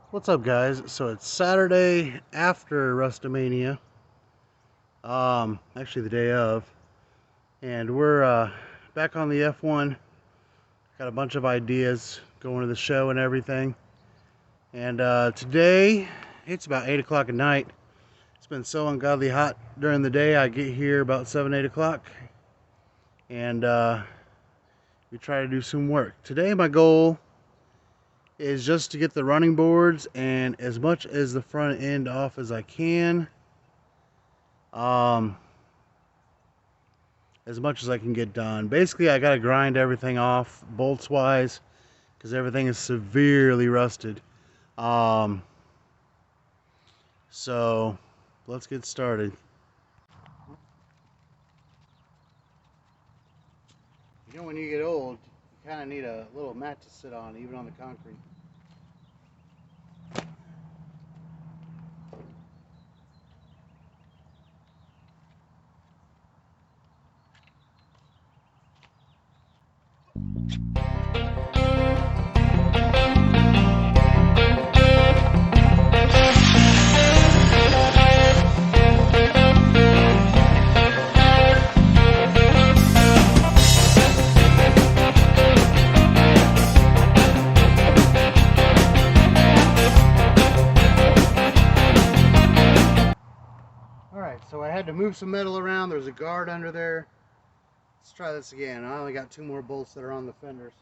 What's up, guys? So it's Saturday after Rustamania, actually the day of, and we're back on the F-1. Got a bunch of ideas going to the show and everything. And today it's about 8 o'clock at night. It's been so ungodly hot during the day. I get here about 7, 8 o'clock, and we try to do some work. Today my goal is just to get the running boards and as much as the front end off as I can. As much as I can get done. Basically, I gotta grind everything off bolts wise because everything is severely rusted. So let's get started. You know, when you get old, you kind of need a little mat to sit on, even on the concrete. Alright, so I had to move some metal around. There's a guard under there. Let's try this again. I only got 2 more bolts that are on the fenders.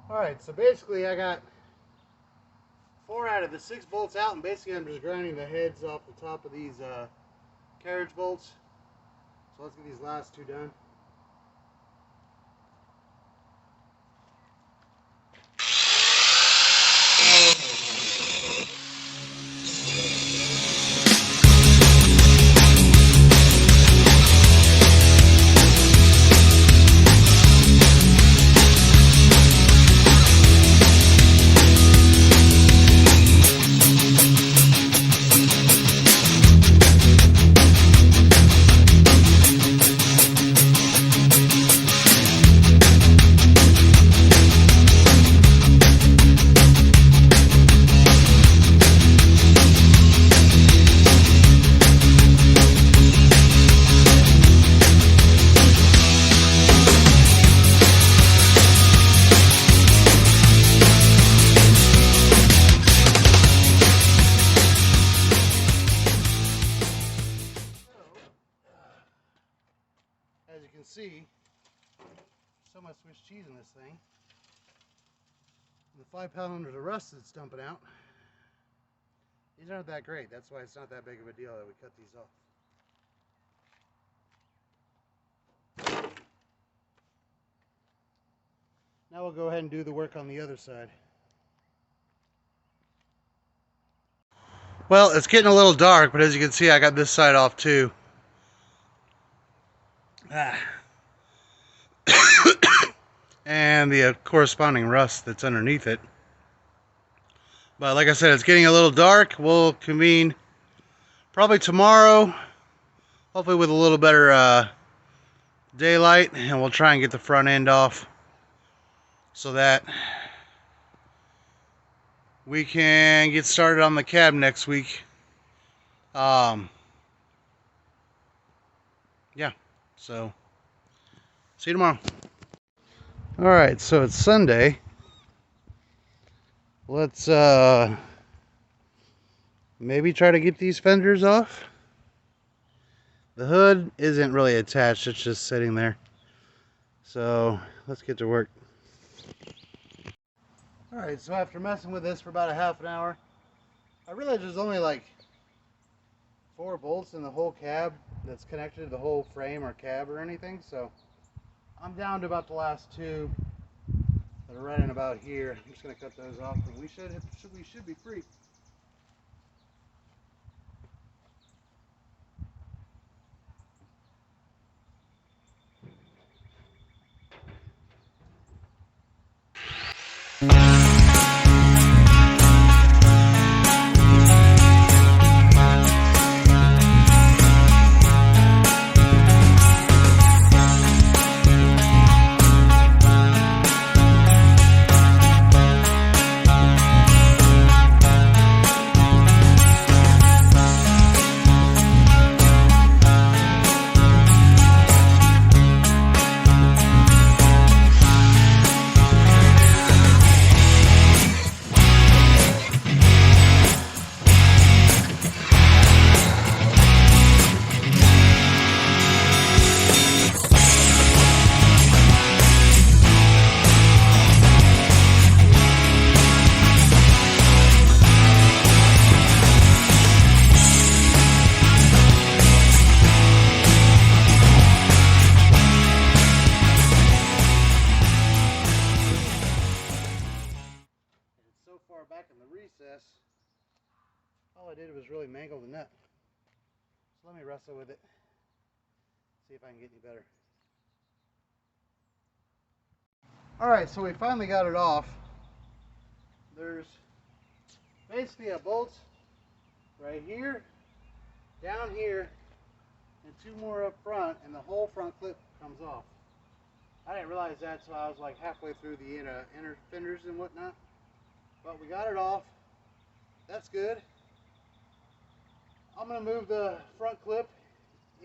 Alright, so basically I got 4 out of the 6 bolts out, and basically I'm just grinding the heads off the top of these carriage bolts. So let's get these last 2 done. As you can see, so much Swiss cheese in this thing. The 5 pounds of rust that's dumping out. These aren't that great. That's why it's not that big of a deal that we cut these off. Now we'll go ahead and do the work on the other side. Well, it's getting a little dark, but as you can see, I got this side off too. And the corresponding rust that's underneath it. But like I said, it's getting a little dark. We'll convene probably tomorrow, hopefully with a little better daylight, and we'll try and get the front end off so that we can get started on the cab next week. Yeah, so see you tomorrow. Alright, so it's Sunday. Let's maybe try to get these fenders off. The hood isn't really attached, it's just sitting there. So let's get to work. Alright, so after messing with this for about a half an hour, I realized there's only like 4 bolts in the whole cab that's connected to the whole frame or cab or anything, so I'm down to about the last 2 that are running about here. I'm just going to cut those off, and we should be free. So far back in the recess, all I did was really mangle the nut. So let me wrestle with it, see if I can get any better. Alright, so we finally got it off. There's basically a bolt right here, down here, and two more up front, and the whole front clip comes off. I didn't realize that until I was like halfway through the inner fenders and whatnot. But we got it off. That's good. I'm going to move the front clip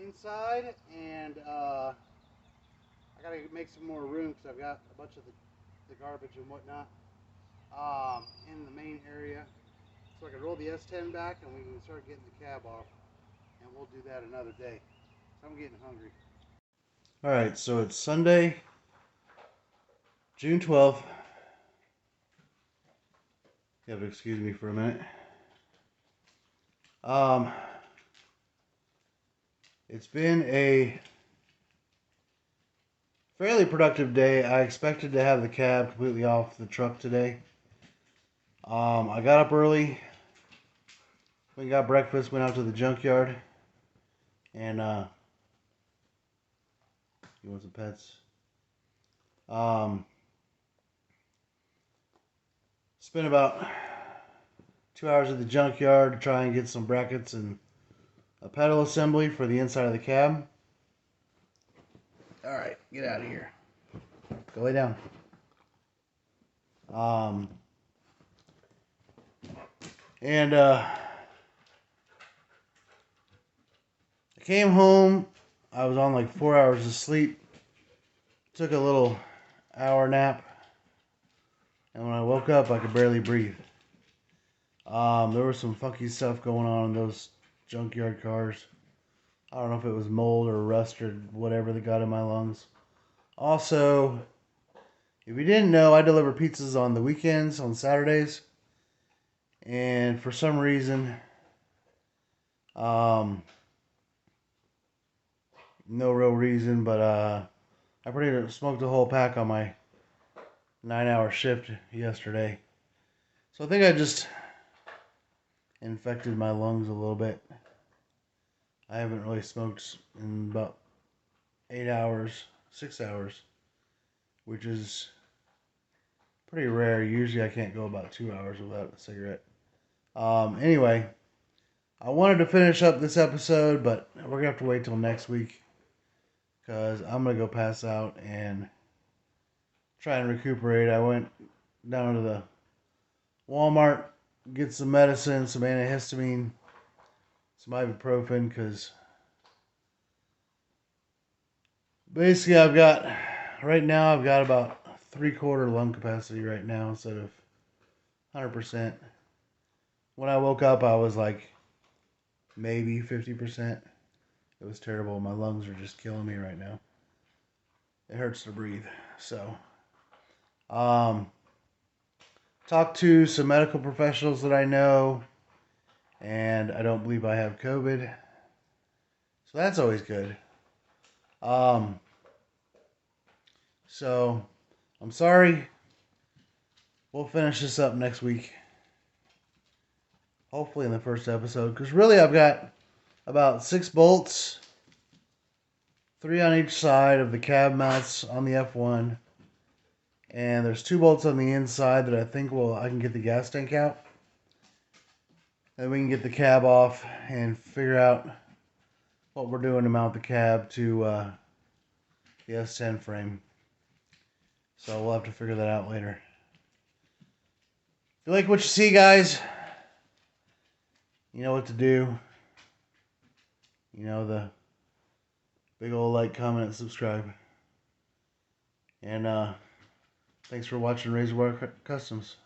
inside, and I got to make some more room because I've got a bunch of the garbage and whatnot in the main area. So I can roll the S10 back and we can start getting the cab off, and we'll do that another day. So I'm getting hungry. Alright, so it's Sunday, June 12th. You have to excuse me for a minute. It's been a fairly productive day. I expected to have the cab completely off the truck today. I got up early. We got breakfast, went out to the junkyard, and you want some pets? Spent about 2 hours at the junkyard to try and get some brackets and a pedal assembly for the inside of the cab. Alright, get out of here. Go lay down. I came home. I was on like 4 hours of sleep. Took a little hour nap. And when I woke up, I could barely breathe. There was some funky stuff going on in those junkyard cars. I don't know if it was mold or rust or whatever that got in my lungs. Also, if you didn't know, I deliver pizzas on the weekends, on Saturdays. And for some reason, no real reason, but I pretty much smoked a whole pack on my 9-hour shift yesterday. So I think I just infected my lungs a little bit. I haven't really smoked in about 8 hours, 6 hours, which is pretty rare. Usually I can't go about 2 hours without a cigarette. Anyway, I wanted to finish up this episode, but we're going to have to wait till next week because I'm going to go pass out and try and recuperate. I went down to the Walmart, get some medicine, some antihistamine, some ibuprofen, because basically right now I've got about 3/4 lung capacity right now instead of 100%. When I woke up, I was like maybe 50%. It was terrible. My lungs are just killing me right now. It hurts to breathe. So, talked to some medical professionals that I know, and I don't believe I have COVID. So that's always good. So I'm sorry we'll finish this up next week. Hopefully in the first episode. Because really I've got about 6 bolts. 3 on each side of the cab mounts on the F1. And there's 2 bolts on the inside that I think I can get the gas tank out. Then we can get the cab off and figure out what we're doing to mount the cab to the S10 frame. So we'll have to figure that out later. If you like what you see, guys, you know what to do. You know the big old like, comment, and subscribe. And thanks for watching Razor Wire Customs.